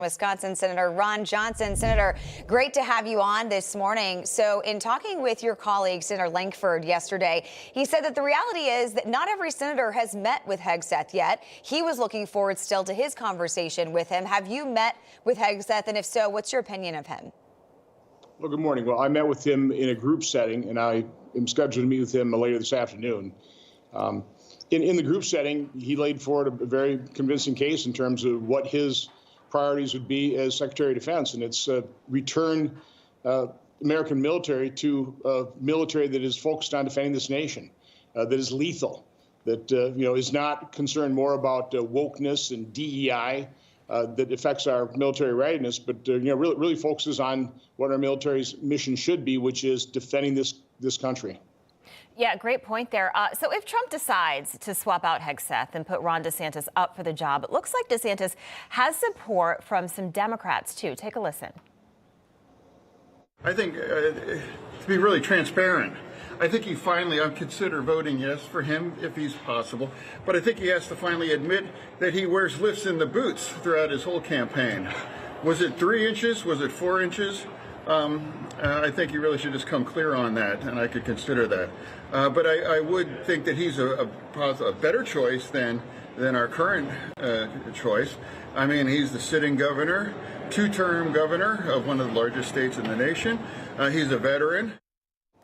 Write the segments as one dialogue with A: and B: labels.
A: Wisconsin Senator Ron Johnson. Senator, great to have you on this morning. So in talking with your colleague, Senator Lankford, yesterday, he said that the reality is that not every senator has met with Hegseth yet. He was looking forward still to his conversation with him. Have you met with Hegseth? And if so, what's your opinion of him?
B: Well, good morning. Well, I met with him in a group setting, and I am scheduled to meet with him later this afternoon. In the group setting, he laid forward a very convincing case in terms of what his priorities would be as Secretary of Defense, and it's return American military to a military that is focused on defending this nation, that is lethal, that is not concerned more about wokeness and DEI that affects our military readiness, but really focuses on what our military's mission should be, which is defending this country.
C: Yeah, great point there. So if Trump decides to swap out Hegseth and put Ron DeSantis up for the job, it looks like DeSantis has support from some Democrats, too. Take a listen.
D: I think, to be really transparent, I think he finally, I'd consider voting yes for him if he's possible, but I think he has to finally admit that he wears lifts in the boots throughout his whole campaign. Was it 3 inches? Was it 4 inches? I think he really should just come clear on that, and I could consider that. But I would think that he's a better choice than our current choice. I mean, he's the sitting governor, 2-term governor of one of the largest states in the nation. He's a veteran.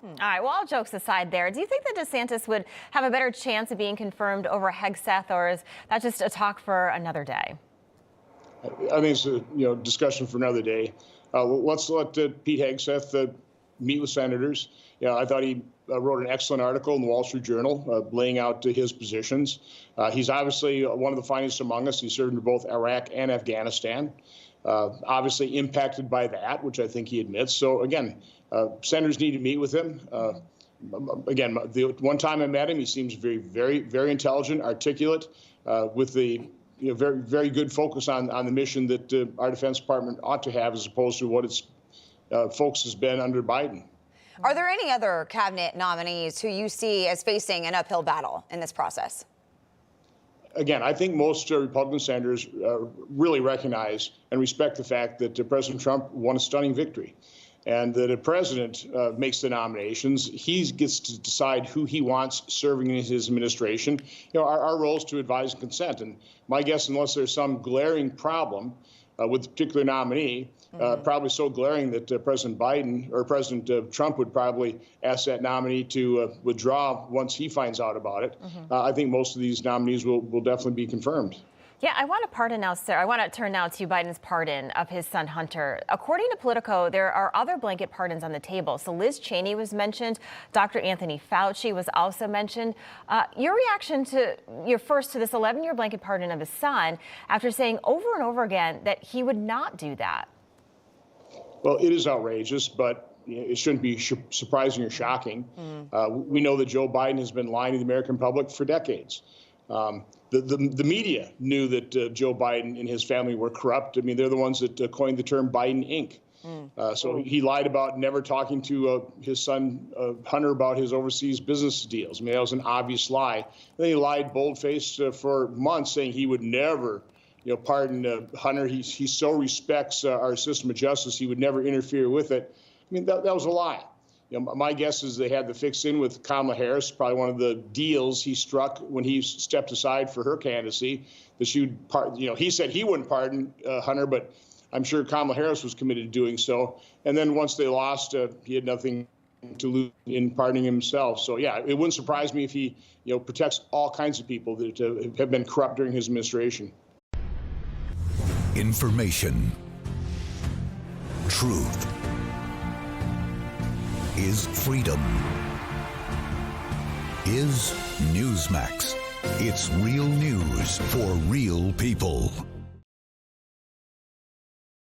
C: All right, well, all jokes aside there, do you think that DeSantis would have a better chance of being confirmed over Hegseth, or is that just a talk for another day?
B: I think it's a discussion for another day. Let's let Pete Hegseth meet with senators. I thought he wrote an excellent article in the Wall Street Journal laying out his positions. He's obviously one of the finest among us. He served in both Iraq and Afghanistan, obviously impacted by that, which I think he admits. So, again, senators need to meet with him. Again, the one time I met him, he seems very, very, very intelligent, articulate, with the very, very good focus on the mission that our Defense Department ought to have, as opposed to what its focus has been under Biden.
A: Are there any other cabinet nominees who you see as facing an uphill battle in this process?
B: Again, I think most Republican senators really recognize and respect the fact that President Trump won a stunning victory, and that a president makes the nominations. He gets to decide who he wants serving in his administration. Our role is to advise and consent. And my guess, unless there's some glaring problem with a particular nominee, probably so glaring that President Biden or President Trump would probably ask that nominee to withdraw once he finds out about it. I think most of these nominees will definitely be confirmed.
C: Yeah, I want to turn now to Biden's pardon of his son Hunter. According to Politico, there are other blanket pardons on the table. So Liz Cheney was mentioned. Dr. Anthony Fauci was also mentioned. Your reaction to this 11-year blanket pardon of his son after saying over and over again that he would not do that?
B: Well, it is outrageous, but it shouldn't be surprising or shocking. We know that Joe Biden has been lying to the American public for decades. The media knew that Joe Biden and his family were corrupt. I mean, they're the ones that coined the term Biden Inc. So he lied about never talking to his son Hunter about his overseas business deals. I mean, that was an obvious lie. And then he lied bold-faced for months, saying he would never pardon Hunter. He so respects our system of justice, he would never interfere with it. I mean, that was a lie. My guess is they had the fix in with Kamala Harris, probably one of the deals he struck when he stepped aside for her candidacy, that she would he said he wouldn't pardon Hunter, but I'm sure Kamala Harris was committed to doing so. And then once they lost, he had nothing to lose in pardoning himself. So, yeah, it wouldn't surprise me if he, protects all kinds of people that have been corrupt during his administration.
E: Information. Truth. Is freedom. Is Newsmax. It's real news for real people.